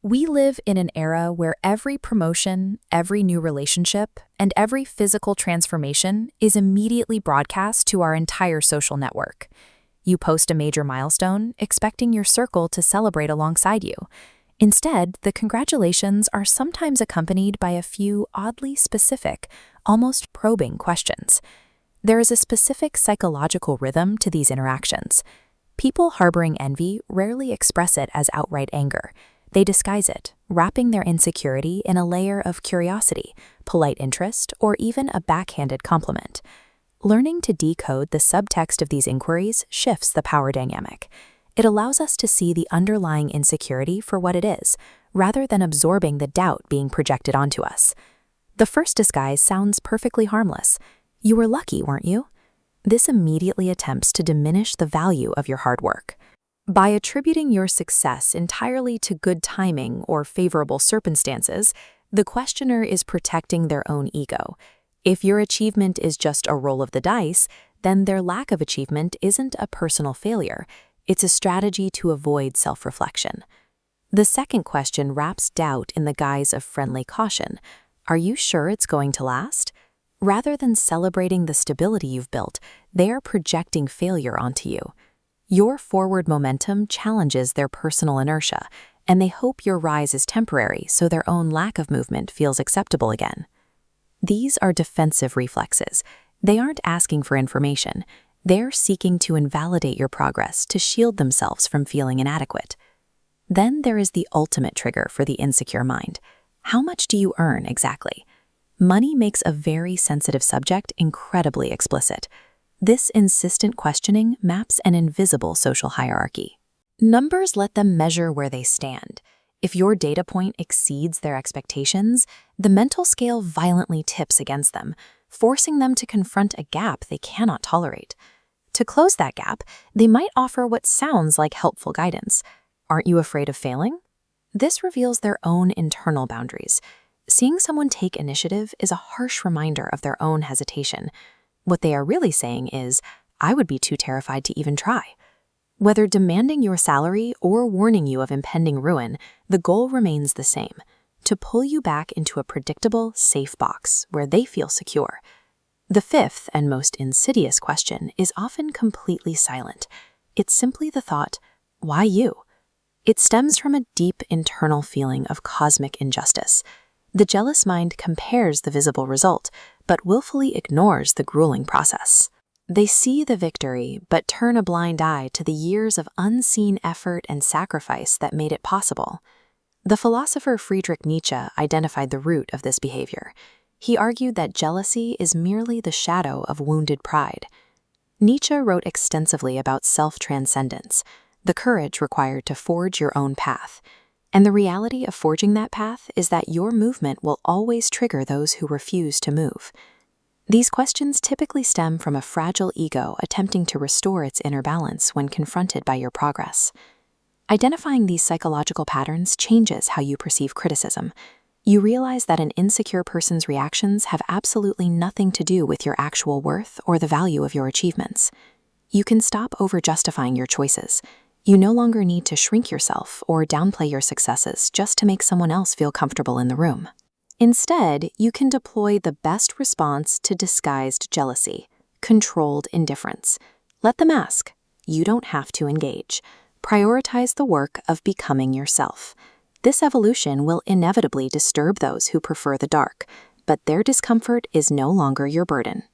We live in an era where every promotion, every new relationship, and every physical transformation is immediately broadcast to our entire social network. You post a major milestone, expecting your circle to celebrate alongside you. Instead, the congratulations are sometimes accompanied by a few oddly specific, almost probing questions. There is a specific psychological rhythm to these interactions. People harboring envy rarely express it as outright anger. They disguise it, wrapping their insecurity in a layer of curiosity, polite interest, or even a backhanded compliment. Learning to decode the subtext of these inquiries shifts the power dynamic. It allows us to see the underlying insecurity for what it is, rather than absorbing the doubt being projected onto us. The first disguise sounds perfectly harmless. You were lucky, weren't you? This immediately attempts to diminish the value of your hard work. By attributing your success entirely to good timing or favorable circumstances, the questioner is protecting their own ego. If your achievement is just a roll of the dice, then their lack of achievement isn't a personal failure. It's a strategy to avoid self-reflection. The second question wraps doubt in the guise of friendly caution. Are you sure it's going to last? Rather than celebrating the stability you've built, they are projecting failure onto you. Your forward momentum challenges their personal inertia, and they hope your rise is temporary so their own lack of movement feels acceptable again. These are defensive reflexes. They aren't asking for information. They're seeking to invalidate your progress to shield themselves from feeling inadequate. Then there is the ultimate trigger for the insecure mind. How much do you earn exactly? Money makes a very sensitive subject incredibly explicit. This insistent questioning maps an invisible social hierarchy. Numbers let them measure where they stand. If your data point exceeds their expectations, the mental scale violently tips against them, forcing them to confront a gap they cannot tolerate. To close that gap, they might offer what sounds like helpful guidance. Aren't you afraid of failing? This reveals their own internal boundaries. Seeing someone take initiative is a harsh reminder of their own hesitation. What they are really saying is, I would be too terrified to even try. Whether demanding your salary or warning you of impending ruin, the goal remains the same: to pull you back into a predictable, safe box where they feel secure. The fifth and most insidious question is often completely silent. It's simply the thought, why you? It stems from a deep internal feeling of cosmic injustice. The jealous mind compares the visible result, but willfully ignores the grueling process. They see the victory, but turn a blind eye to the years of unseen effort and sacrifice that made it possible. The philosopher Friedrich Nietzsche identified the root of this behavior. He argued that jealousy is merely the shadow of wounded pride. Nietzsche wrote extensively about self-transcendence, the courage required to forge your own path. And the reality of forging that path is that your movement will always trigger those who refuse to move. These questions typically stem from a fragile ego attempting to restore its inner balance when confronted by your progress. Identifying these psychological patterns changes how you perceive criticism. You realize that an insecure person's reactions have absolutely nothing to do with your actual worth or the value of your achievements. You can stop over-justifying your choices. You no longer need to shrink yourself or downplay your successes just to make someone else feel comfortable in the room. Instead, you can deploy the best response to disguised jealousy: controlled indifference. Let them ask. You don't have to engage. Prioritize the work of becoming yourself. This evolution will inevitably disturb those who prefer the dark, but their discomfort is no longer your burden.